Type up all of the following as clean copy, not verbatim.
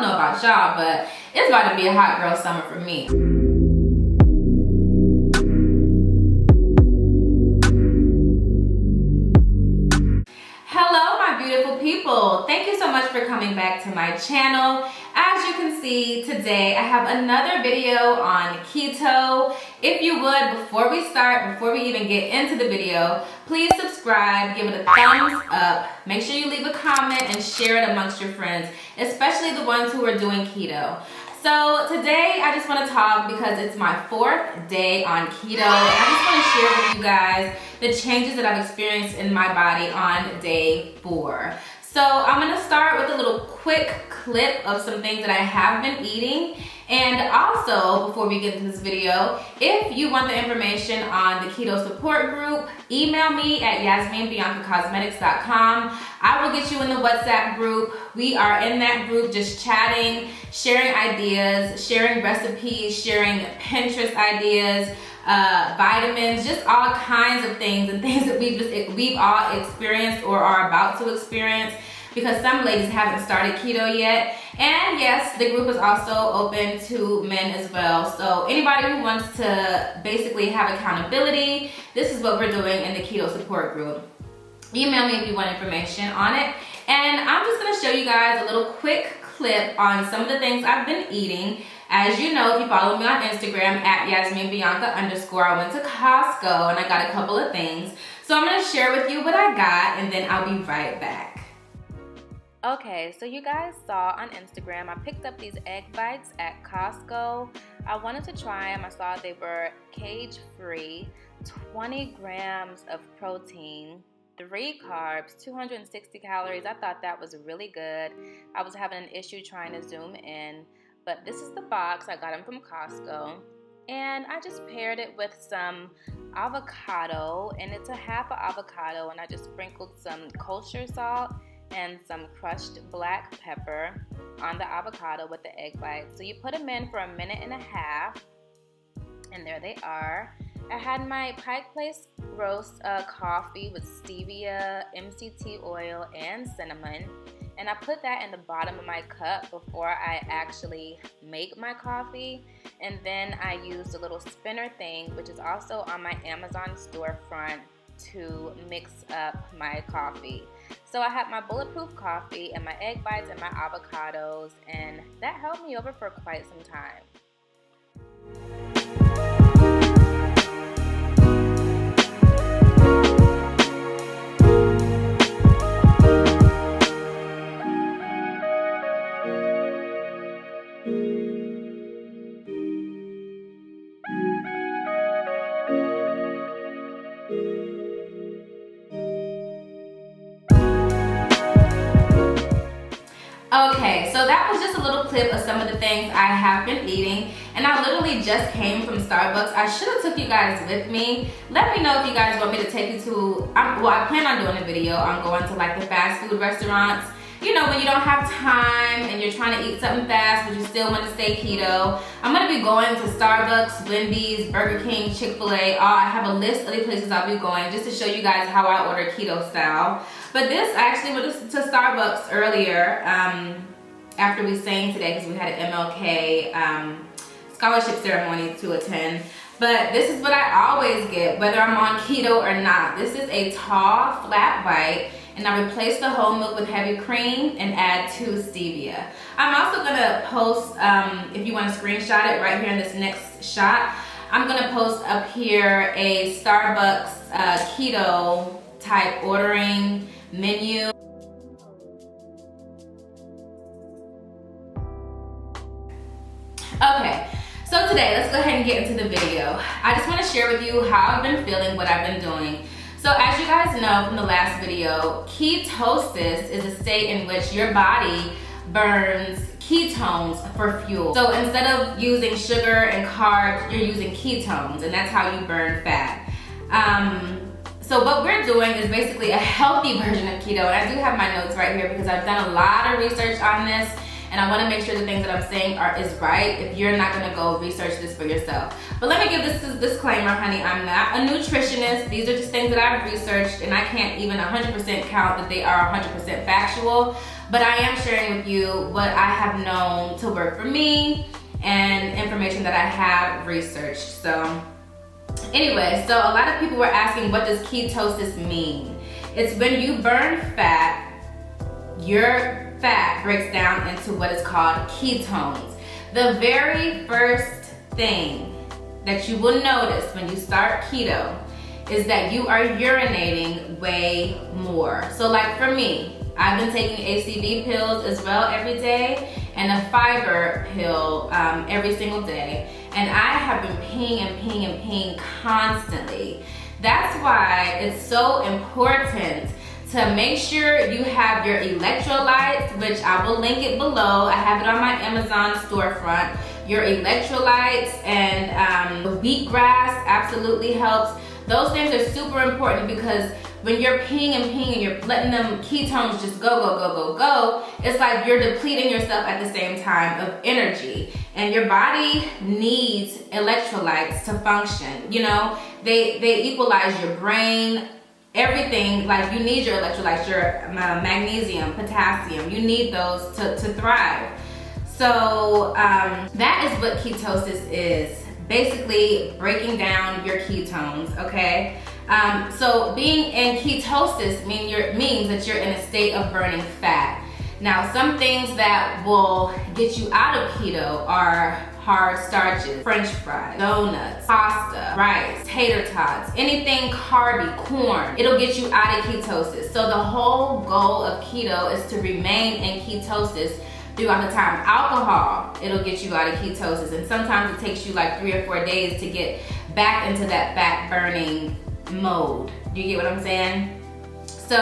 don't know about y'all, but it's about to be a hot girl summer for me. Hello, my beautiful people. Thank you so much for coming back to my channel. As you can see, today I have another video on keto. If you would, before we start, before we even get into the video, please subscribe, give it a thumbs up, make sure you leave a comment and share it amongst your friends, especially the ones who are doing keto. So today I just want to talk because it's my 4th day on keto, and I just want to share with you guys the changes that I've experienced in my body on day 4. So I'm going to start with a little quick clip of some things that I have been eating. And also, before we get into this video, if you want the information on the keto support group, email me at yasminebiancacosmetics.com. I will get you in the WhatsApp group. We are in that group just chatting, sharing ideas, sharing recipes, sharing Pinterest ideas, vitamins, just all kinds of things and things that we've all experienced or are about to experience, because some ladies haven't started keto yet. And yes, the group is also open to men as well. So anybody who wants to basically have accountability, this is what we're doing in the keto support group. Email me if you want information on it. And I'm just gonna show you guys a little quick clip on some of the things I've been eating. As you know, if you follow me on Instagram at yasminebianca_, I went to Costco and I got a couple of things. So I'm gonna share with you what I got and then I'll be right back. Okay, so you guys saw on Instagram, I picked up these egg bites at Costco. I wanted to try them. I saw they were cage-free, 20 grams of protein, 3 carbs, 260 calories. I thought that was really good. I was having an issue trying to zoom in, but this is the box. I got them from Costco. And I just paired it with some avocado, and it's a half an avocado, and I just sprinkled some kosher salt and some crushed black pepper on the avocado with the egg whites. So you put them in for a minute and a half, and there they are. I had my Pike Place roast coffee with stevia, MCT oil, and cinnamon, and I put that in the bottom of my cup before I actually make my coffee. And then I used a little spinner thing, which is also on my Amazon storefront, to mix up my coffee. So I had my bulletproof coffee and my egg bites and my avocados, and that held me over for quite some time. Okay, so that was just a little clip of some of the things I have been eating, and I literally just came from Starbucks. I should have took you guys with me. Let me know if you guys want me to take you to, well, I plan on doing a video on going to like the fast food restaurants. You know, when you don't have time and you're trying to eat something fast but you still want to stay keto. I'm going to be going to Starbucks, Wendy's, Burger King, Chick-fil-A. I have a list of the places I'll be going just to show you guys how I order keto style. But this, I actually went to Starbucks earlier after we sang today because we had an MLK scholarship ceremony to attend. But this is what I always get, whether I'm on keto or not. This is a tall, flat white, and I replace the whole milk with heavy cream and add 2 stevia. I'm also gonna post, if you wanna screenshot it right here in this next shot, I'm gonna post up here a Starbucks keto type ordering menu. Okay, so today, let's go ahead and get into the video. I just wanna share with you how I've been feeling, what I've been doing. So as you guys know from the last video, ketosis is a state in which your body burns ketones for fuel. So instead of using sugar and carbs, you're using ketones, and that's how you burn fat. So what we're doing is basically a healthy version of keto, and I do have my notes right here because I've done a lot of research on this, and I want to make sure the things that I'm saying is right if you're not going to go research this for yourself. But let me give this disclaimer, honey. I'm not a nutritionist. These are just things that I've researched, and I can't even 100% count that they are 100% factual. But I am sharing with you what I have known to work for me and information that I have researched. So anyway, so a lot of people were asking, what does ketosis mean? It's when you burn fat, your fat breaks down into what is called ketones. The very first thing that you will notice when you start keto is that you are urinating way more. So like for me, I've been taking ACV pills as well every day and a fiber pill every single day. And I have been peeing constantly. That's why it's so important to make sure you have your electrolytes, which I will link it below. I have it on my Amazon storefront. Your electrolytes and wheatgrass absolutely helps. Those things are super important because when you're peeing and you're letting them ketones just go, it's like you're depleting yourself at the same time of energy. And your body needs electrolytes to function. You know, they equalize your brain, everything. Like you need your electrolytes, your magnesium, potassium. You need those to thrive. So that is what ketosis is. Basically breaking down your ketones, okay? So being in ketosis means that you're in a state of burning fat. Now, some things that will get you out of keto are hard starches, French fries, donuts, pasta, rice, tater tots, anything carby, corn. It'll get you out of ketosis. So the whole goal of keto is to remain in ketosis throughout the time. Alcohol, it'll get you out of ketosis, and sometimes it takes you like 3 or 4 days to get back into that fat burning mode. Do you get what I'm saying? So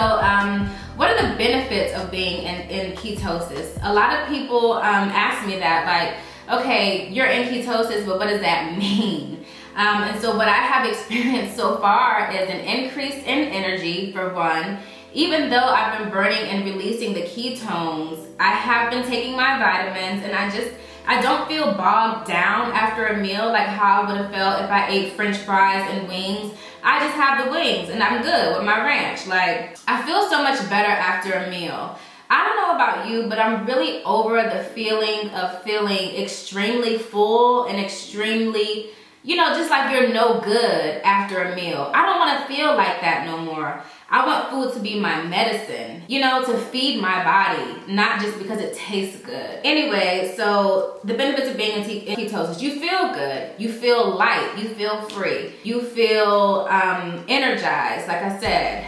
what are the benefits of being in ketosis? A lot of people ask me that, like, okay, you're in ketosis, but what does that mean? And so what I have experienced so far is an increase in energy, for one. Even though I've been burning and releasing the ketones, I have been taking my vitamins, and I don't feel bogged down after a meal like how I would have felt if I ate French fries and wings. I just have the wings and I'm good with my ranch. Like, I feel so much better after a meal. I don't know about you, but I'm really over the feeling of feeling extremely full and extremely, you know, just like you're no good after a meal. I don't want to feel like that no more. I want food to be my medicine, you know, to feed my body, not just because it tastes good. Anyway, so the benefits of being in ketosis: you feel good, you feel light, you feel free, you feel energized, like I said.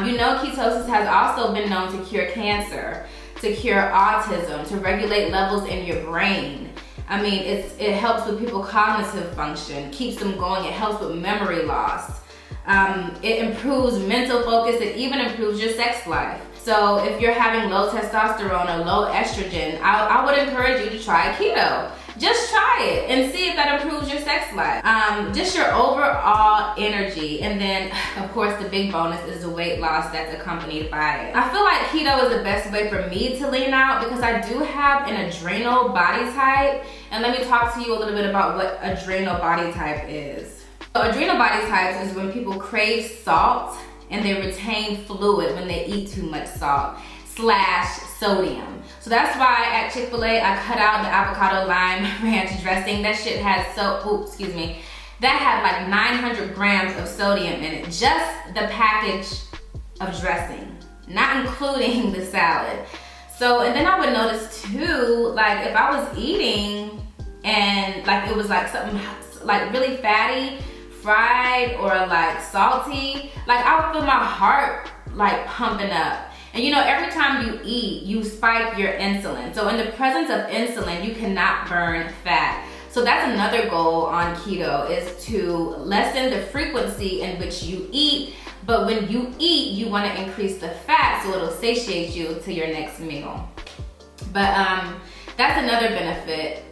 You know, ketosis has also been known to cure cancer, to cure autism, to regulate levels in your brain. I mean, it helps with people's cognitive function, keeps them going, it helps with memory loss. It improves mental focus, it even improves your sex life. So if you're having low testosterone or low estrogen, I would encourage you to try keto. Just try it and see if that improves your sex life. Just your overall energy. And then, of course, the big bonus is the weight loss that's accompanied by it. I feel like keto is the best way for me to lean out because I do have an adrenal body type. And let me talk to you a little bit about what adrenal body type is. So adrenal body types is when people crave salt and they retain fluid when they eat too much salt / sodium. So that's why at Chick-fil-A I cut out the avocado lime ranch dressing. That shit has that had like 900 grams of sodium in it. Just the package of dressing, not including the salad. So, and then I would notice too, like if I was eating and like it was like something like really fatty, fried or like salty, like I would feel my heart like pumping up. And you know, every time you eat, you spike your insulin. So in the presence of insulin, you cannot burn fat. So that's another goal on keto, is to lessen the frequency in which you eat. But when you eat, you want to increase the fat so it'll satiate you to your next meal. But that's another benefit.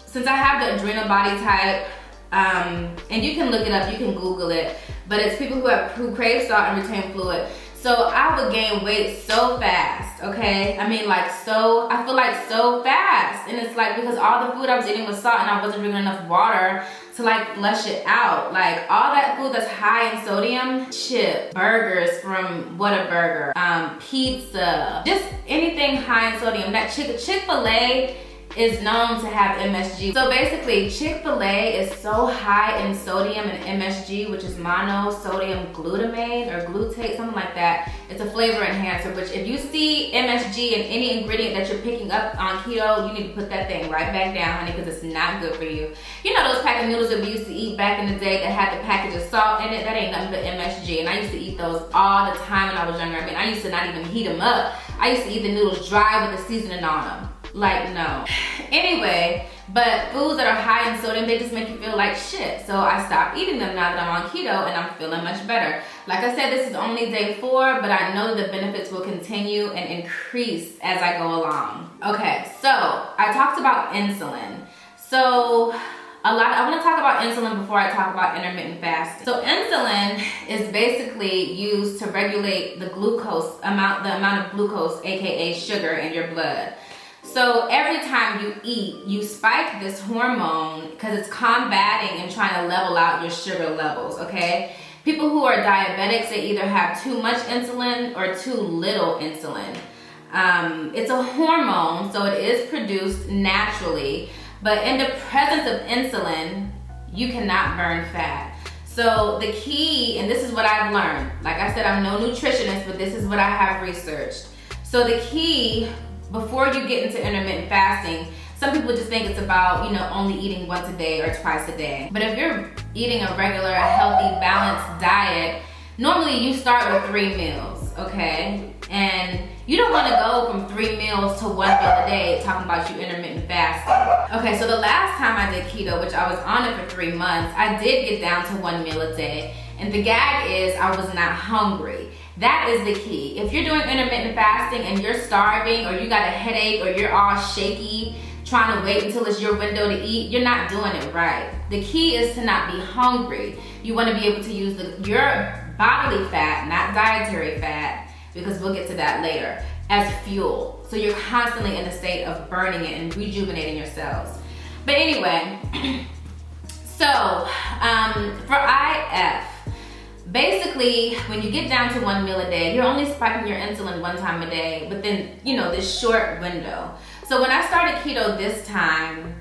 Since I have the adrenal body type, and you can look it up, you can Google it, but it's people who crave salt and retain fluid. So I would gain weight so fast, okay? I mean, like I feel like so fast. And it's like because all the food I was eating was salt and I wasn't drinking enough water to like flush it out. Like all that food that's high in sodium, chips, burgers from Whataburger, pizza, just anything high in sodium. That Chick-fil-A is known to have MSG. So basically, Chick-fil-A is so high in sodium and MSG, which is monosodium glutamate or glutate, something like that. It's a flavor enhancer, which if you see MSG in any ingredient that you're picking up on keto, you need to put that thing right back down, honey, because it's not good for you. You know those pack of noodles that we used to eat back in the day that had the package of salt in it? That ain't nothing but MSG. And I used to eat those all the time when I was younger. I mean, I used to not even heat them up. I used to eat the noodles dry with the seasoning on them. Like, no. Anyway, but foods that are high in sodium, they just make you feel like shit. So I stopped eating them now that I'm on keto and I'm feeling much better. Like I said, this is only day 4, but I know that the benefits will continue and increase as I go along. Okay, so I talked about insulin. So I want to talk about insulin before I talk about intermittent fasting. So insulin is basically used to regulate the amount of glucose, aka sugar, in your blood. So every time you eat, you spike this hormone because it's combating and trying to level out your sugar levels, okay? People who are diabetics, they either have too much insulin or too little insulin. It's a hormone, so it is produced naturally, but in the presence of insulin, you cannot burn fat. So the key, and this is what I've learned, like I said, I'm no nutritionist, but this is what I have researched. So the key, before you get into intermittent fasting, some people just think it's about, only eating once a day or twice a day. But if you're eating a regular, healthy, balanced diet, normally you start with 3 meals, okay? And you don't want to go from 3 meals to 1 meal a day talking about you intermittent fasting. Okay, so the last time I did keto, which I was on it for 3 months, I did get down to 1 meal a day. And the gag is I was not hungry. That is the key. If you're doing intermittent fasting and you're starving or you got a headache or you're all shaky, trying to wait until it's your window to eat, you're not doing it right. The key is to not be hungry. You want to be able to use your bodily fat, not dietary fat, because we'll get to that later, as fuel. So you're constantly in a state of burning it and rejuvenating your cells. But anyway, so for IF, basically, when you get down to 1 meal a day, you're only spiking your insulin 1 time a day, but then, this short window. So when I started keto this time,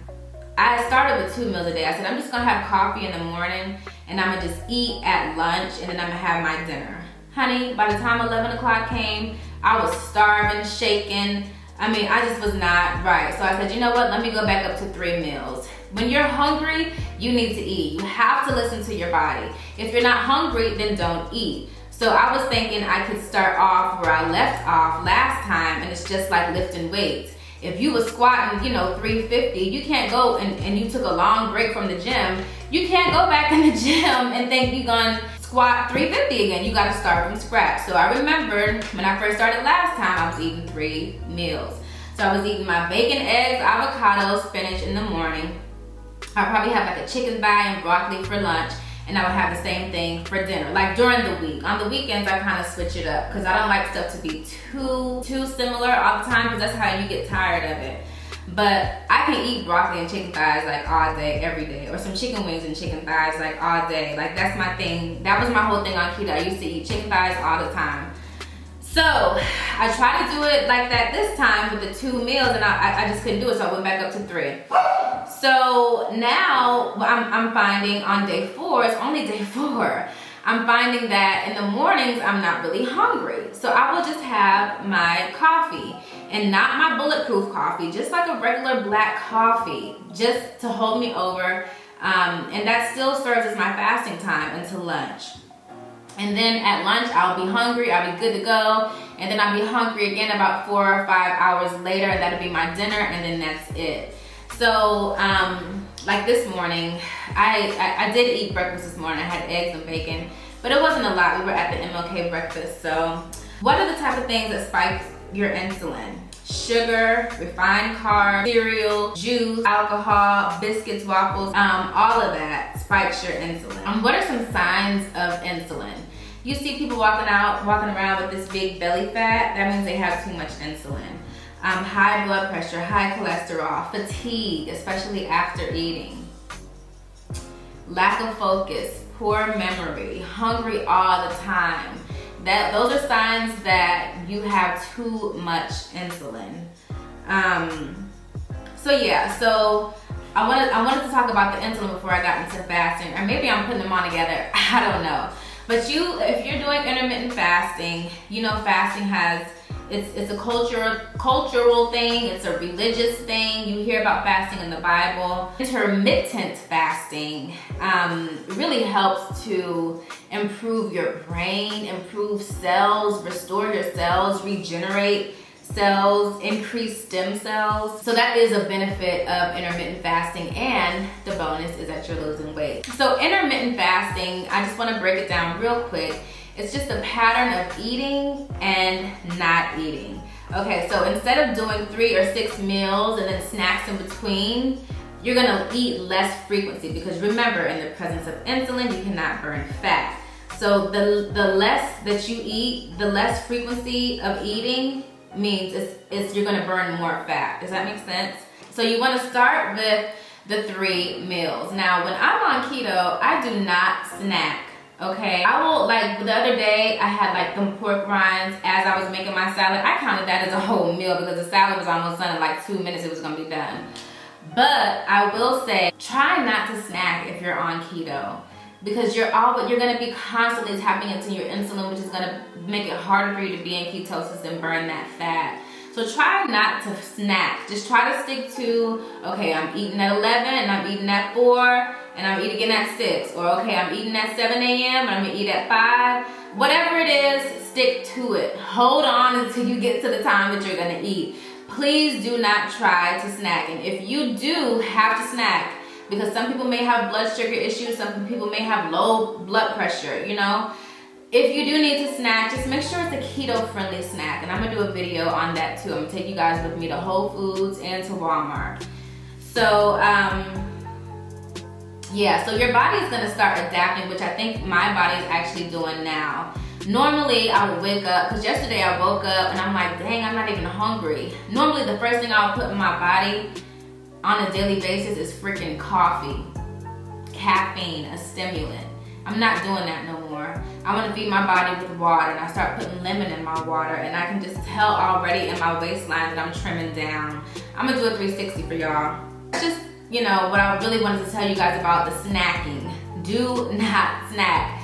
I started with 2 meals a day. I said, I'm just gonna have coffee in the morning and I'm gonna just eat at lunch and then I'm gonna have my dinner. Honey, by the time 11 o'clock came, I was starving, shaking. I mean, I just was not right. So I said, you know what? Let me go back up to 3 meals. When you're hungry, you need to eat. You have to listen to your body. If you're not hungry, then don't eat. So I was thinking I could start off where I left off last time, and it's just like lifting weights. If you were squatting, 350, you can't go and you took a long break from the gym, you can't go back in the gym and think you're gonna squat 350 again. You gotta start from scratch. So I remembered when I first started last time, I was eating 3 meals. So I was eating my bacon, eggs, avocado, spinach in the morning. I'd probably have like a chicken thigh and broccoli for lunch, and I would have the same thing for dinner, like during the week. On the weekends, I kind of switch it up because I don't like stuff to be too similar all the time because that's how you get tired of it. But I can eat broccoli and chicken thighs like all day, every day, or some chicken wings and chicken thighs like all day. Like that's my thing. That was my whole thing on keto. I used to eat chicken thighs all the time. So I tried to do it like that this time with the 2 meals, and I just couldn't do it, so I went back up to 3. So now I'm finding on day 4, it's only day 4, I'm finding that in the mornings I'm not really hungry. So I will just have my coffee, and not my bulletproof coffee, just like a regular black coffee, just to hold me over, and that still serves as my fasting time until lunch. And then at lunch, I'll be hungry, I'll be good to go, and then I'll be hungry again about 4 or 5 hours later, and that'll be my dinner, and then that's it. So, like this morning, I did eat breakfast this morning. I had eggs and bacon, but it wasn't a lot. We were at the MLK breakfast. So, what are the type of things that spike your insulin? Sugar, refined carbs, cereal, juice, alcohol, biscuits, waffles, all of that spikes your insulin. What are some signs of insulin? You see people walking around with this big belly fat, that means they have too much insulin. High blood pressure, high cholesterol, fatigue, especially after eating. Lack of focus, poor memory, hungry all the time. Those are signs that you have too much insulin. So I wanted to talk about the insulin before I got into fasting, or maybe I'm putting them on together, I don't know. But if you're doing intermittent fasting, you know fasting has, it's a cultural thing, it's a religious thing. You hear about fasting in the Bible. Intermittent fasting really helps to improve your brain, improve cells, restore your cells, regenerate cells, increase stem cells. So that is a benefit of intermittent fasting, and the bonus is that you're losing weight. So intermittent fasting, I just want to break it down real quick. It's just a pattern of eating and not eating. Okay, so instead of doing 3 or 6 meals and then snacks in between, you're gonna eat less frequency, because remember, in the presence of insulin, you cannot burn fat. So the less that you eat, the less frequency of eating means you're gonna burn more fat. Does that make sense? So you wanna start with the 3 meals. Now, when I'm on keto, I do not snack. Okay, I will, like the other day, I had like them pork rinds as I was making my salad. I counted that as a whole meal because the salad was almost done in like 2 minutes, it was gonna be done. But I will say, try not to snack if you're on keto, because you're gonna be constantly tapping into your insulin, which is gonna make it harder for you to be in ketosis and burn that fat. So try not to snack. Just try to stick to, okay, I'm eating at 11 and I'm eating at 4 and I'm eating at 6. Or okay, I'm eating at 7 a.m. and I'm gonna eat at 5. Whatever it is, stick to it. Hold on until you get to the time that you're gonna eat. Please do not try to snack. And if you do have to snack, because some people may have blood sugar issues, some people may have low blood pressure, you know? If you do need to snack, just make sure it's a keto-friendly snack. And I'm gonna do a video on that too. I'm gonna take you guys with me to Whole Foods and to Walmart. So, yeah, so your body's gonna start adapting, which I think my body is actually doing now. Normally, I would wake up, because yesterday I woke up and I'm like, dang, I'm not even hungry. Normally, the first thing I'll put in my body on a daily basis is freaking coffee, caffeine, a stimulant. I'm not doing that no more. I want to feed my body with water, and I start putting lemon in my water, and I can just tell already in my waistline that I'm trimming down. I'm gonna do a 360 for y'all. That's just, you know, what I really wanted to tell you guys about the snacking. Do not snack.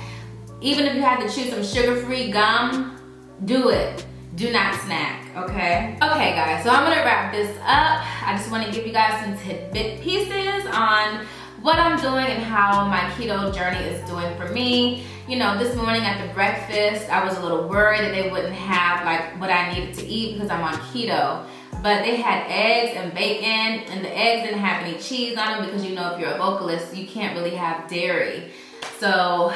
Even if you have to chew some sugar-free gum, do it. Do not snack, okay? Okay guys, so I'm gonna wrap this up. I just wanna give you guys some tidbit pieces on what I'm doing and how my keto journey is doing for me. You know, this morning at the breakfast, I was a little worried that they wouldn't have like what I needed to eat because I'm on keto. But they had eggs and bacon, and the eggs didn't have any cheese on them because, you know, if you're a vocalist, you can't really have dairy. So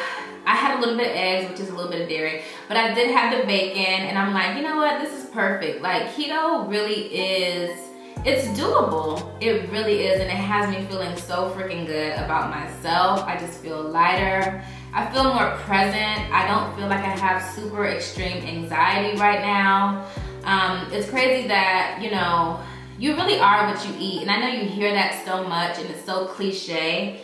I had a little bit of eggs, which is a little bit of dairy, but I did have the bacon, and I'm like, you know what, this is perfect. Like, keto really is, it's doable. It really is, and it has me feeling so freaking good about myself. I just feel lighter. I feel more present. I don't feel like I have super extreme anxiety right now. It's crazy that, you know, you really are what you eat, and I know you hear that so much, and it's so cliche.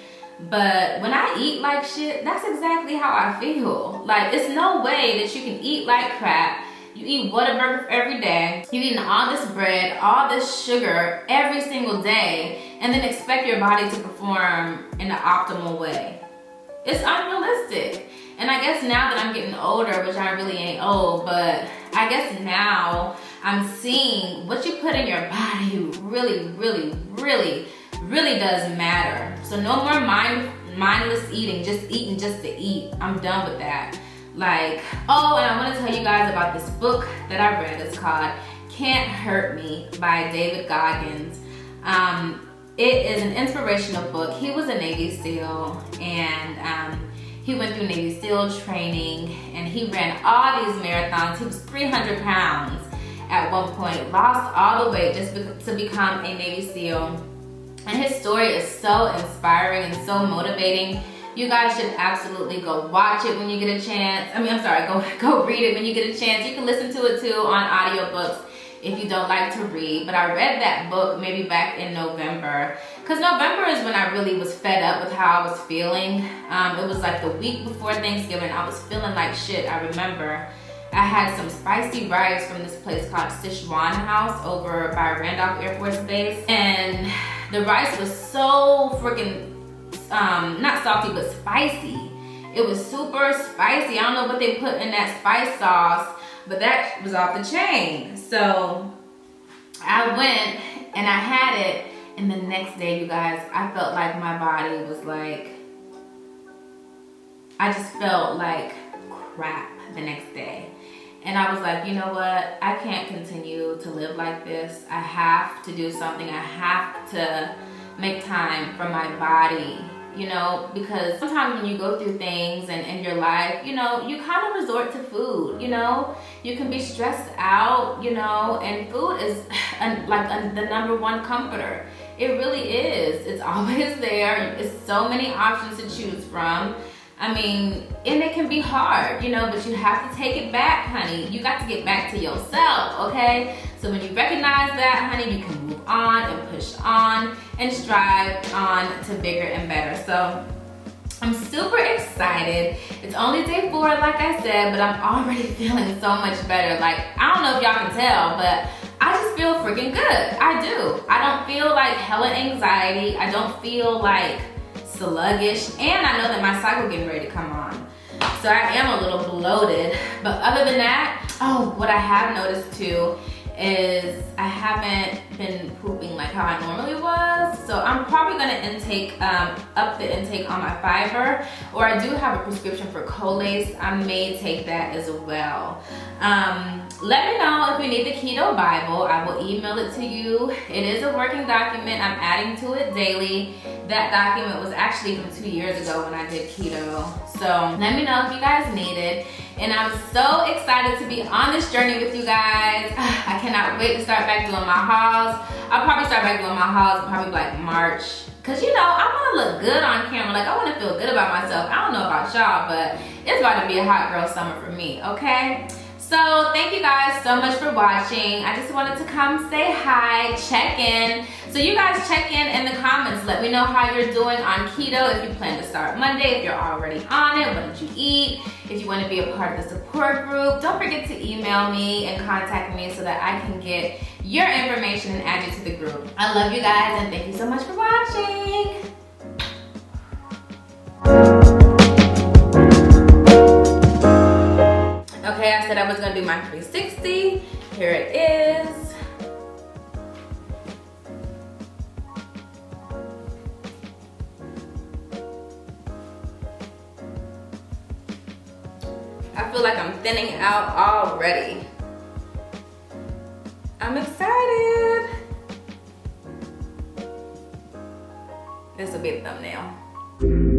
But when I eat like shit, that's exactly how I feel. Like, it's no way that you can eat like crap. You eat Whataburger every day. You're eating all this bread, all this sugar every single day, and then expect your body to perform in an optimal way. It's unrealistic. And I guess now that I'm getting older, which I really ain't old, but I guess now I'm seeing what you put in your body really, really, really, really does matter. So no more mindless eating, just eating just to eat. I'm done with that. Like, oh, and I want to tell you guys about this book that I read. It's called Can't Hurt Me by David Goggins. It is an inspirational book. He was a Navy SEAL, and he went through Navy SEAL training, and he ran all these marathons. He was 300 pounds at one point, lost all the weight just to become a Navy SEAL. And his story is so inspiring and so motivating. You guys should absolutely go watch it when you get a chance. I mean, I'm sorry, go read it when you get a chance. You can listen to it too on audiobooks if you don't like to read. But I read that book maybe back in November, because November is when I really was fed up with how I was feeling. It was like the week before Thanksgiving. I was feeling like shit. I remember I had some spicy rice from this place called Sichuan House over by Randolph Air Force Base, and the rice was so freaking not salty but spicy. It was super spicy. I don't know what they put in that spice sauce, but that was off the chain. So I went and I had it, and the next day, you guys, I felt like my body was like, I just felt like crap the next day. And I was like, you know what? I can't continue to live like this. I have to do something. I have to make time for my body, you know, because sometimes when you go through things in your life, you know, you kind of resort to food, you know. You can be stressed out, you know, and food is the number one comforter. It really is. It's always there. It's so many options to choose from. I mean, and it can be hard, you know, but you have to take it back, honey. You got to get back to yourself, okay? So when you recognize that, honey, you can move on and push on and strive on to bigger and better. So I'm super excited. It's only day 4, like I said, but I'm already feeling so much better. Like, I don't know if y'all can tell, but I just feel freaking good. I do. I don't feel like hella anxiety. I don't feel like sluggish, and I know that my cycle getting ready to come on. So I am a little bloated, but other than that, oh, what I have noticed too is I haven't been pooping like how I normally was. So I'm probably gonna up the intake on my fiber, or I do have a prescription for Colace. I may take that as well. Let me know if you need the Keto Bible. I will email it to you. It is a working document. I'm adding to it daily. That document was actually from 2 years ago when I did keto. So let me know if you guys need it. And I'm so excited to be on this journey with you guys. I cannot wait to start back doing my hauls. I'll probably start back doing my hauls probably like March. Cause you know, I wanna look good on camera. Like I wanna feel good about myself. I don't know about y'all, but it's about to be a hot girl summer for me, okay? So thank you guys so much for watching. I just wanted to come say hi, check in. So you guys check in the comments. Let me know how you're doing on keto. If you plan to start Monday, if you're already on it, what did you eat? If you want to be a part of the support group, don't forget to email me and contact me so that I can get your information and add you to the group. I love you guys and thank you so much for watching. Okay, I said I was gonna do my 360. Here it is. I feel like I'm thinning out already. I'm excited. This will be the thumbnail.